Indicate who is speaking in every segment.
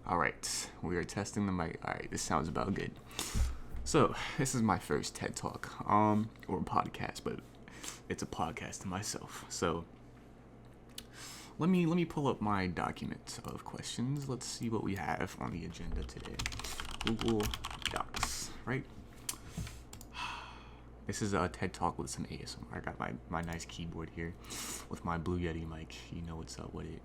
Speaker 1: All right, we are testing the mic. All right, this sounds about good. So this is my first TED Talk, or podcast, but it's a podcast to myself. So let me pull up my document of questions. Let's see what we have on the agenda today. Google Docs, right? This is a TED Talk with some ASMR. I got my nice keyboard here with my Blue Yeti mic. You know what's up with it.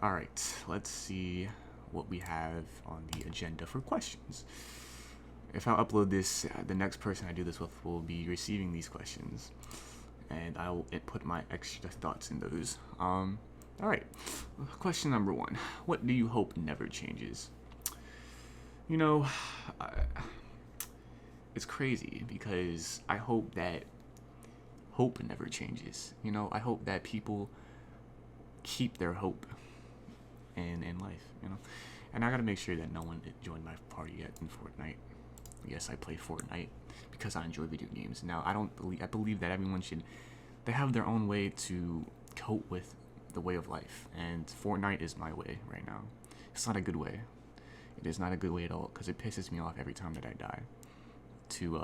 Speaker 1: All right, let's see what we have on the agenda for questions. If I upload this, the next person I do this with will be receiving these questions, and I will put my extra thoughts in those. All right, question number one: what do you hope never changes? You know, it's crazy because I hope that hope never changes. You know, I hope that people keep their hope in life, you know. And I gotta make sure that no one joined my party yet in Fortnite. Yes, I play Fortnite because I enjoy video games. Now, I believe that everyone should, they have their own way to cope with the way of life. And Fortnite is my way right now. It's not a good way. It is not a good way at all because it pisses me off every time that I die to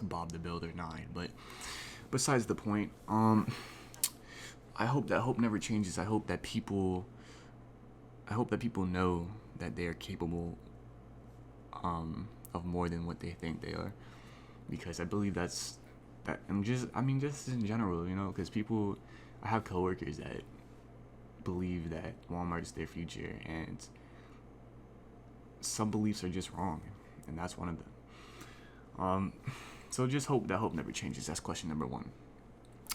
Speaker 1: Bob the Builder 9. But besides the point, I hope that hope never changes. I hope that people know that they are capable of more than what they think they are, because I believe that. And just in general, you know, because I have coworkers that believe that Walmart is their future, and some beliefs are just wrong, and that's one of them. So just hope that hope never changes. That's question number one.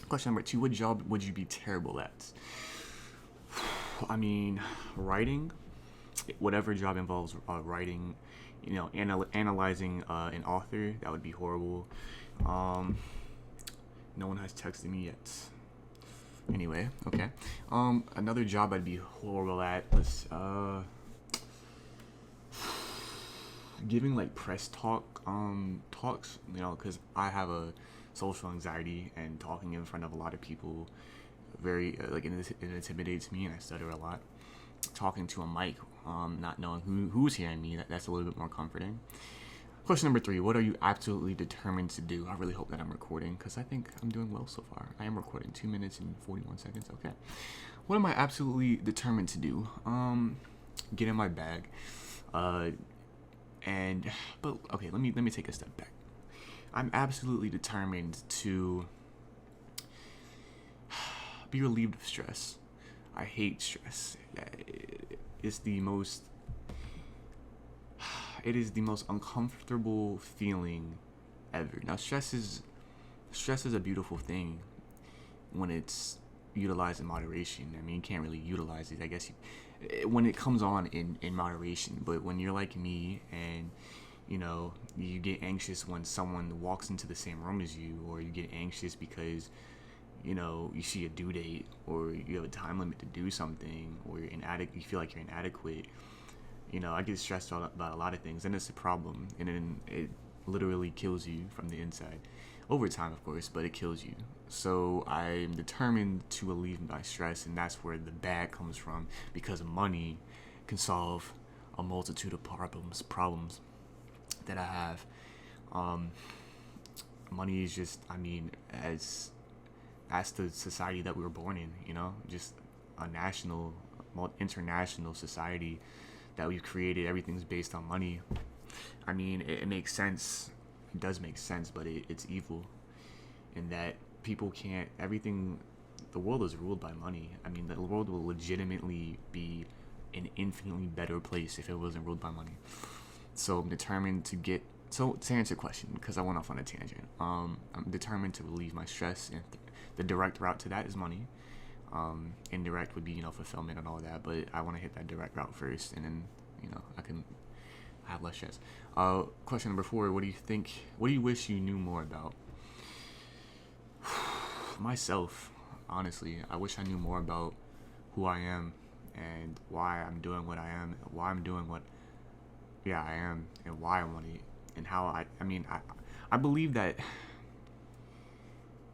Speaker 1: Question number two: what job would you be terrible at? I mean, writing. Whatever job involves writing, you know, analyzing an author, that would be horrible. No one has texted me yet. Anyway, okay. Another job I'd be horrible at was giving like press talks, you know, because I have a social anxiety, and talking in front of a lot of people very it intimidates me, and I stutter a lot. Talking to a mic, not knowing who's hearing me, that's a little bit more comforting. Question number three: what are you absolutely determined to do? I really hope that I'm recording, because I think I'm doing well so far. I am recording 2 minutes and 41 seconds. Okay. What am I absolutely determined to do? Get in my bag. But okay, let me take a step back. I'm absolutely determined to be relieved of stress. I hate stress. It's the most uncomfortable feeling ever. Now, stress is a beautiful thing when it's utilized in moderation. I mean, you can't really utilize it, I guess, when it comes on in moderation. But when you're like me, and you know, you get anxious when someone walks into the same room as you, or you get anxious because, you know, you see a due date, or you have a time limit to do something, or you feel like you're inadequate. You know, I get stressed out about a lot of things, and it's a problem, and then it literally kills you from the inside. Over time, of course, but it kills you. So I'm determined to relieve my stress, and that's where the bag comes from, because money can solve a multitude of problems that I have. Money is just, I mean, as the society that we were born in, you know, just a international society that we've created. Everything's based on money. I mean, it makes sense. It does make sense, but it's evil in that people can't. The world is ruled by money. I mean, the world will legitimately be an infinitely better place if it wasn't ruled by money. So I'm determined to answer your question, because I went off on a tangent. I'm determined to relieve my stress, and the direct route to that is money. Indirect would be, you know, fulfillment and all that, but I want to hit that direct route first, and then, you know, I can have less stress. Question number four: what do you wish you knew more about? Myself, honestly. I wish I knew more about who I am, and why I'm doing what I am, why I'm doing what I am, and why I want to, and how I believe that,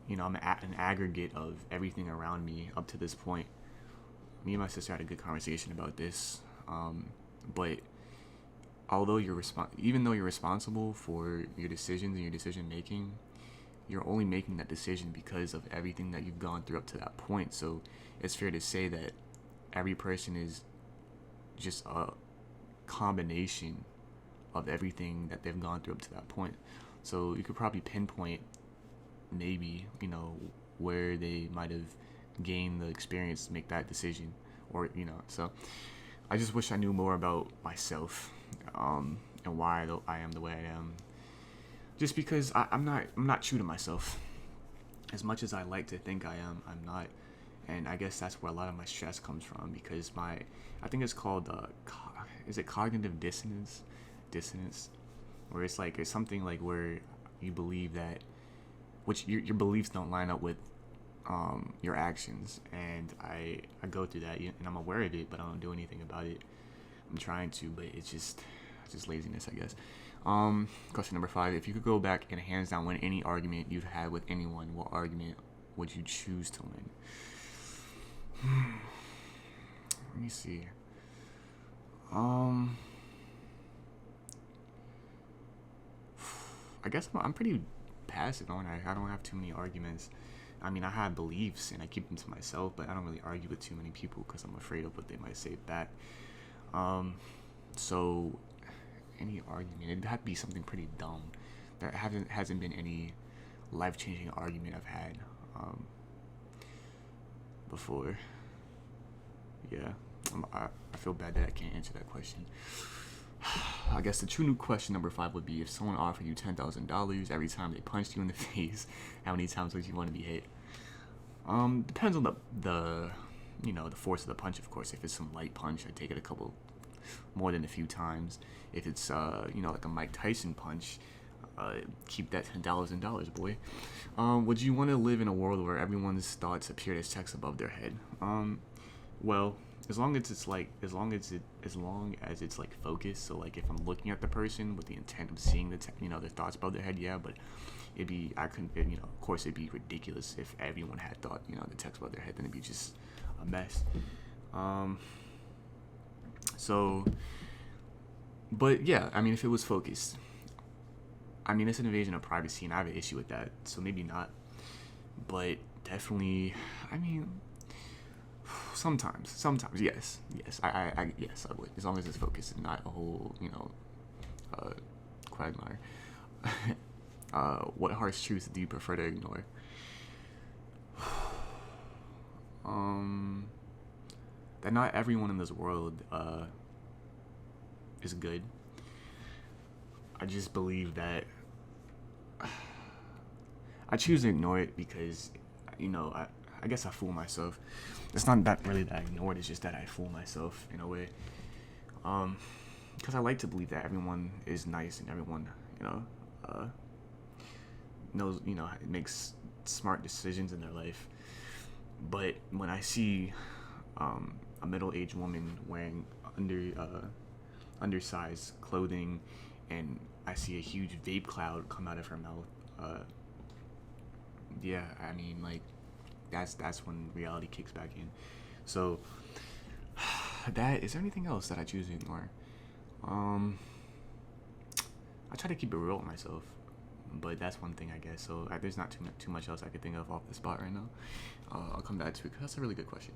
Speaker 1: you know, I'm an aggregate of everything around me up to this point. Me and my sister had a good conversation about this. But although even though you're responsible for your decisions and your decision making, you're only making that decision because of everything that you've gone through up to that point. So it's fair to say that every person is just a combination of everything that they've gone through up to that point. So you could probably pinpoint maybe, where they might have gained the experience to make that decision, or so I just wish I knew more about myself, and why I am the way I am. Just because I'm not true to myself. As much as I like to think I am, I'm not. And I guess that's where a lot of my stress comes from, because I think it's called, is it cognitive dissonance? Where it's something like where you believe that, which your beliefs don't line up with your actions. And I go through that, and I'm aware of it, but I don't do anything about it. I'm trying to, but it's just laziness, I guess. Question number 5: if you could go back and hands down win any argument you've had with anyone, what argument would you choose to win? Let me see. I guess I'm pretty passive, aren't I? I don't have too many arguments. I mean, I have beliefs and I keep them to myself, but I don't really argue with too many people because I'm afraid of what they might say back. So any argument, it'd have to be something pretty dumb. There hasn't been any life-changing argument I've had before. Yeah, I feel bad that I can't answer that question. I guess the true new question number 5 would be, if someone offered you $10,000 every time they punched you in the face, how many times would you want to be hit? Depends on the force of the punch, of course. If it's some light punch, I'd take it a couple more than a few times. If it's like a Mike Tyson punch, keep that $10,000, boy. Would you want to live in a world where everyone's thoughts appeared as text above their head? Well, as long as it's focused. So like if I'm looking at the person with the intent of seeing their thoughts above their head, yeah. But of course it'd be ridiculous if everyone had thought the text above their head. Then it'd be just a mess. So, but yeah, I mean, if it was focused, I mean, it's an invasion of privacy, and I have an issue with that. So maybe not, but definitely, I mean, sometimes, yes, I would, as long as it's focused and not a whole, quagmire. What harsh truth do you prefer to ignore? That not everyone in this world is good. I just believe that I choose to ignore it because, I guess I fool myself. It's not that really that I ignore it, it's just that I fool myself in a way. Because I like to believe that everyone is nice and everyone, knows, makes smart decisions in their life. But when I see a middle-aged woman wearing undersized clothing, and I see a huge vape cloud come out of her mouth, yeah, I mean, like, that's when reality kicks back in. So is there anything else that I choose to ignore? I try to keep it real with myself, but that's one thing, I guess. So there's not too much else I could think of off the spot right now. I'll come back to it because that's a really good question.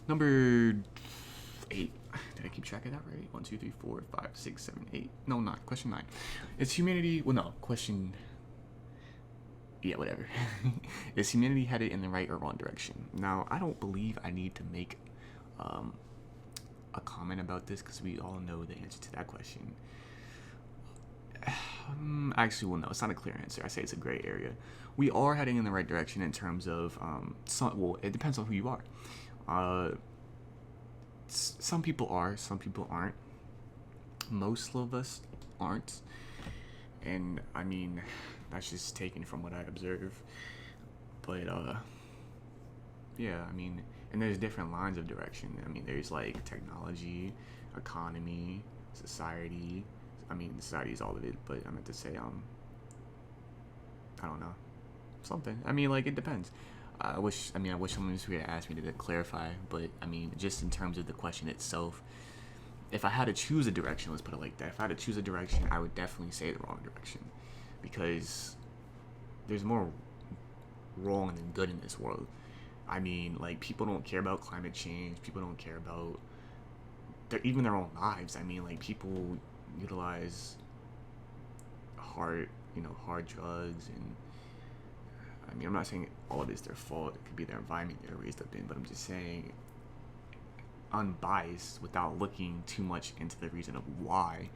Speaker 1: Number 8. Did I keep track of that right? 1, 2, 3, 4, 5, 6, 7, 8. No, 9. Question 9. Is humanity? Well, no. Question. Yeah, whatever. Is humanity headed in the right or wrong direction? Now, I don't believe I need to make a comment about this because we all know the answer to that question. Actually, well, no, it's not a clear answer. I say it's a gray area. We are heading in the right direction in terms of it depends on who you are. Some people are, some people aren't. Most of us aren't, and I mean that's just taken from what I observe. But yeah, I mean, and there's different lines of direction. I mean, there's like technology, economy, society. I mean, society is all of it, but I meant to say, I don't know, something. I mean, like, it depends. I wish someone was here to ask me to clarify, but I mean, just in terms of the question itself, if I had to choose a direction, let's put it like that. If I had to choose a direction, I would definitely say the wrong direction, because there's more wrong than good in this world. I mean, like, people don't care about climate change. People don't care about even their own lives. I mean, like, people utilize hard drugs, and I mean, I'm not saying all of it's their fault. It could be their environment they're raised up in, but I'm just saying, unbiased, without looking too much into the reason of why,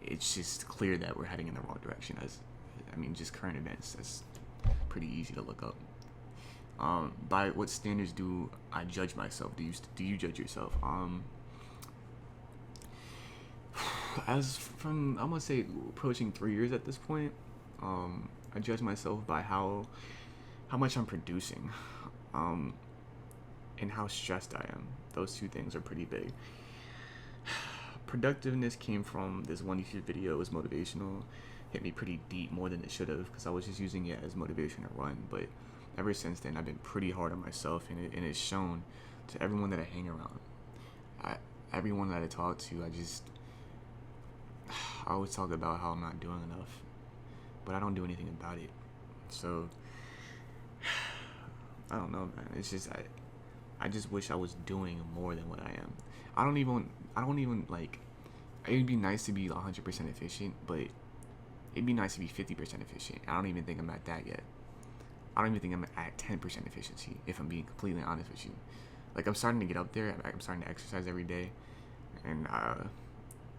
Speaker 1: it's just clear that we're heading in the wrong direction. Just current events. That's pretty easy to look up. By what standards do I judge myself? Do you judge yourself? As from, I'm gonna say, approaching 3 years at this point, I judge myself by how much I'm producing, and how stressed I am. Those two things are pretty big. Productiveness came from this one YouTube video. It was motivational. Hit me pretty deep, more than it should have, because I was just using it as motivation to run. But ever since then, I've been pretty hard on myself, and it's shown to everyone that I hang around. Everyone that I talk to, I always talk about how I'm not doing enough, but I don't do anything about it. So I don't know, man. It's just I just wish I was doing more than what I am. I don't even like. It'd be nice to be 100% efficient, but it'd be nice to be 50% efficient. I don't even think I'm at that yet. I don't even think I'm at 10% efficiency, if I'm being completely honest with you. Like, I'm starting to get up there. I'm starting to exercise every day, and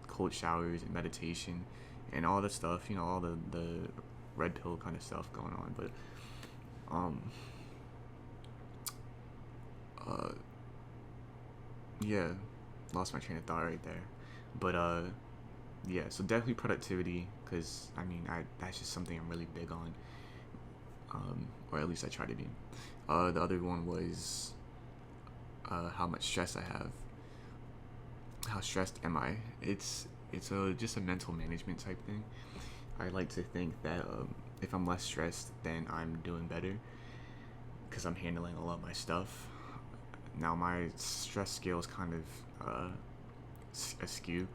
Speaker 1: cold showers and meditation and all the stuff, all the red pill kind of stuff going on. But yeah, lost my train of thought right there. But yeah, so definitely productivity, because that's just something I'm really big on, or at least I try to be. The other one was how much stress I have. How stressed am I? It's just a mental management type thing. I like to think that if I'm less stressed, then I'm doing better, because I'm handling a lot of my stuff. Now my stress scale is kind of askew,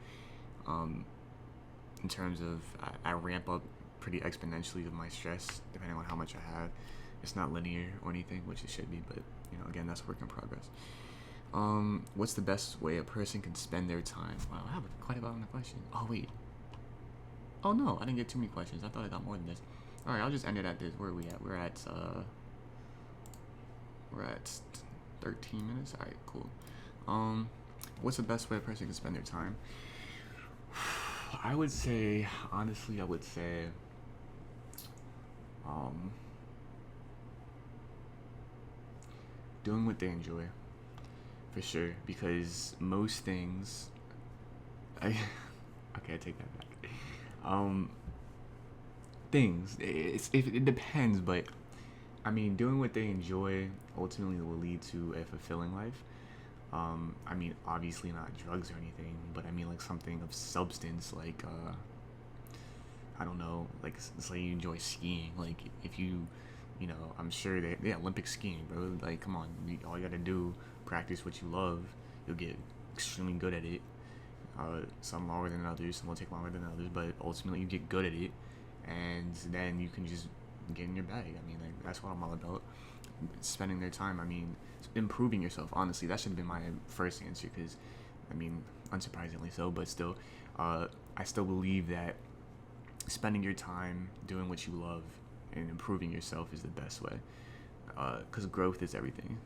Speaker 1: in terms of I ramp up pretty exponentially with my stress depending on how much I have. It's not linear or anything, which it should be, but again, that's a work in progress. What's the best way a person can spend their time? Wow, I have quite a bit on the question. Oh wait. Oh no, I didn't get too many questions. I thought I got more than this. All right, I'll just end it at this. Where are we at? We're at 13 minutes. All right, cool. What's the best way a person can spend their time? I would say, honestly, doing what they enjoy, for sure, because most things, okay, I take that back. It depends, but doing what they enjoy ultimately will lead to a fulfilling life. Obviously not drugs or anything, but like something of substance, like I don't know, like say you enjoy skiing, like if I'm sure that, yeah, Olympic skiing, bro, like come on, all you gotta do, practice what you love, you'll get extremely good at it. Some longer than others, some will take longer than others, but ultimately you get good at it, and then you can just get in your bag. Like, that's what I'm all about. Spending their time, improving yourself. Honestly, that should have been my first answer, because unsurprisingly so, but still, I still believe that spending your time doing what you love and improving yourself is the best way, because growth is everything.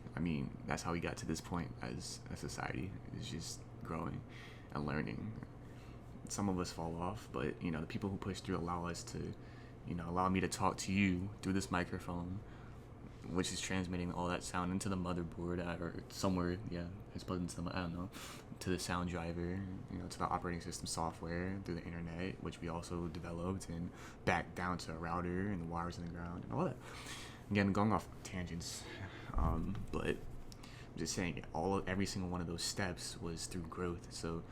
Speaker 1: That's how we got to this point as a society, is just growing and learning. Some of us fall off, but the people who push through allow us to, allow me to talk to you through this microphone, which is transmitting all that sound into the motherboard, or somewhere, yeah, it's plugged into I don't know, to the sound driver, to the operating system software, through the internet, which we also developed, and back down to a router and the wires in the ground and all that. Again, going off tangents, but I'm just saying, every single one of those steps was through growth. So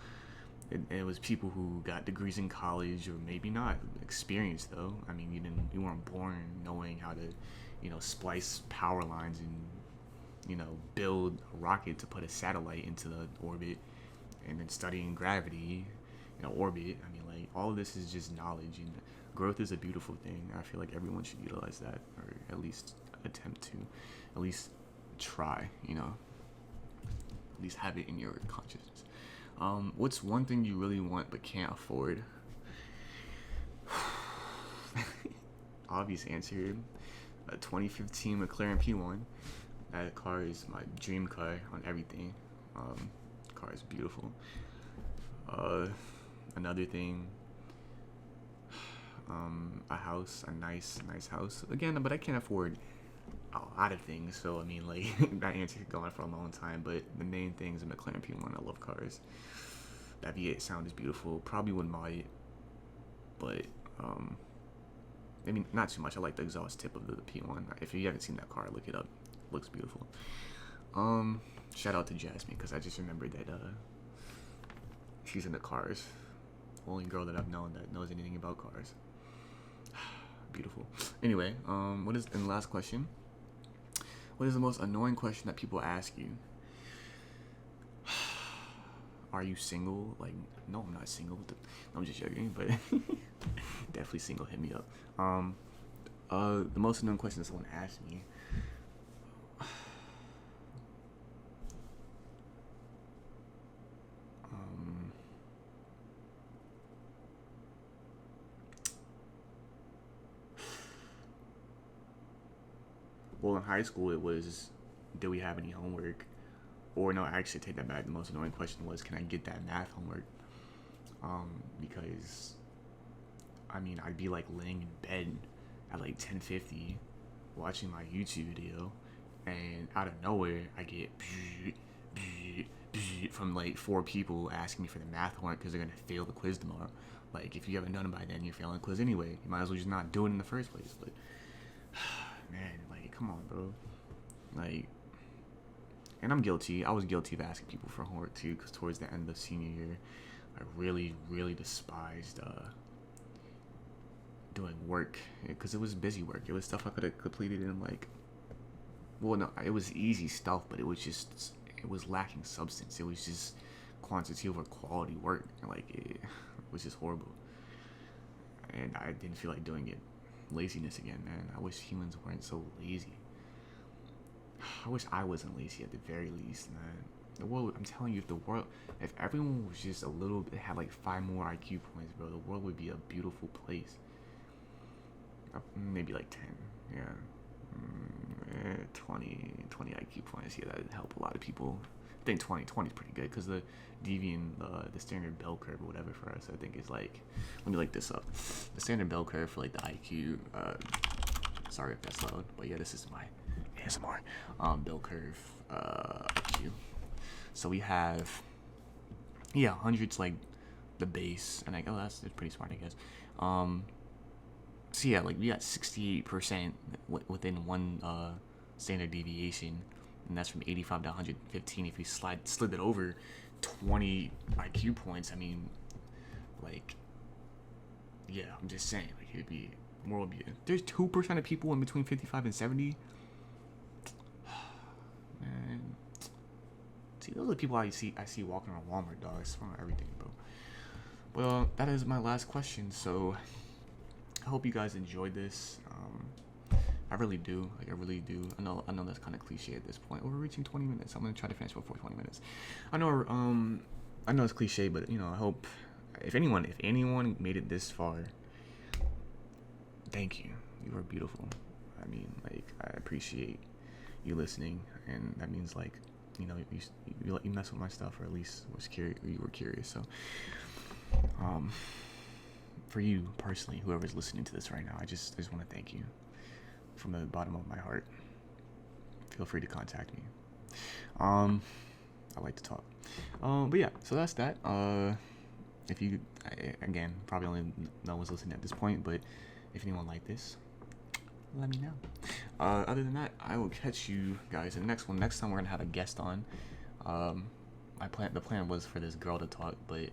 Speaker 1: it was people who got degrees in college, or maybe not experience though. You weren't born knowing how to splice power lines and build a rocket to put a satellite into the orbit, and then studying gravity, orbit. I mean, like, all of this is just knowledge, and growth is a beautiful thing. I feel like everyone should utilize that, or at least attempt to, at least try, at least have it in your consciousness. What's one thing you really want but can't afford? Obvious answer, a 2015 McLaren P1. That car is my dream car on everything. Car is beautiful. Another thing, a house, a nice house. Again, but I can't afford a lot of things, so I mean, like, that answer could go on for a long time, but the main thing is a McLaren P1. I love cars. That V8 sound is beautiful. Probably wouldn't buy it, but I mean, not too much. I like the exhaust tip of the P1. If you haven't seen that car, look it up. It looks beautiful. Shout out to Jasmine, because I just remembered that she's into cars. Only girl that I've known that knows anything about cars. Beautiful. Anyway, and the last question. What is the most annoying question that people ask you? Are you single? Like, no, I'm not single. No, I'm just joking, but definitely single. Hit me up. The most annoying question that someone asked me. Well, in high school, it was, did we have any homework? Or no, I actually take that back. The most annoying question was, can I get that math homework? Because, I mean, I'd be like laying in bed at like 10:50, watching my YouTube video, and out of nowhere, I get from like 4 people asking me for the math homework because they're gonna fail the quiz tomorrow. Like, if you haven't done it by then, you're failing the quiz anyway. You might as well just not do it in the first place. But man, like, come on, bro. Like, and I'm guilty. I was guilty of asking people for homework too, because towards the end of senior year, I really, really despised doing work, because it was busy work. It was stuff I could have completed in like, well, no, it was easy stuff, but it was lacking substance. It was just quantity over quality work. Like, it was just horrible, and I didn't feel like doing it. Laziness again, man. I wish humans weren't so lazy. I wish I wasn't lazy at the very least, man. The world, I'm telling you, if everyone was just a little bit, had like 5 more IQ points, bro, the world would be a beautiful place. Maybe like 10, yeah. 20 IQ points, yeah, that'd help a lot of people. I think 20 is pretty good, because the deviant, the standard bell curve or whatever for us, I think is like, let me look this up. The standard bell curve for like the IQ, sorry if that's loud, but yeah, this is my ASMR, bell curve, IQ. So we have, 100's like the base, and like, oh, that's pretty smart, I guess. So yeah, like, we got 68% within one standard deviation, and that's from 85 to 115. If we slid it over 20 IQ points, I mean, like, yeah, I'm just saying, like, it'd be more. There's 2% of people in between 55 and 70. Man, see, those are the people I see walking around Walmart, dog. It's from everything, bro. Well, that is my last question. So I hope you guys enjoyed this. I really do. Like, I really do. I know that's kind of cliche at this point. We're reaching 20 minutes. I'm gonna try to finish before 20 minutes. I know it's cliche, but I hope if anyone made it this far, thank you. You are beautiful. I mean, like, I appreciate you listening, and that means, like, you mess with my stuff, or at least you were curious. So, for you personally, whoever's listening to this right now, I just want to thank you from the bottom of my heart. Feel free to contact me. I like to talk. But yeah, so that's that. If you, again, probably only no one's listening at this point, but if anyone like this, let me know. Other than that, I will catch you guys in the next one. Next time we're gonna have a guest on. The plan was for this girl to talk, but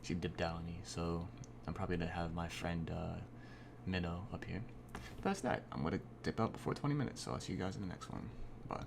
Speaker 1: she dipped out on me, so I'm probably gonna have my friend Minnow up here. But that's that. I'm gonna dip out before 20 minutes, so I'll see you guys in the next one. Bye.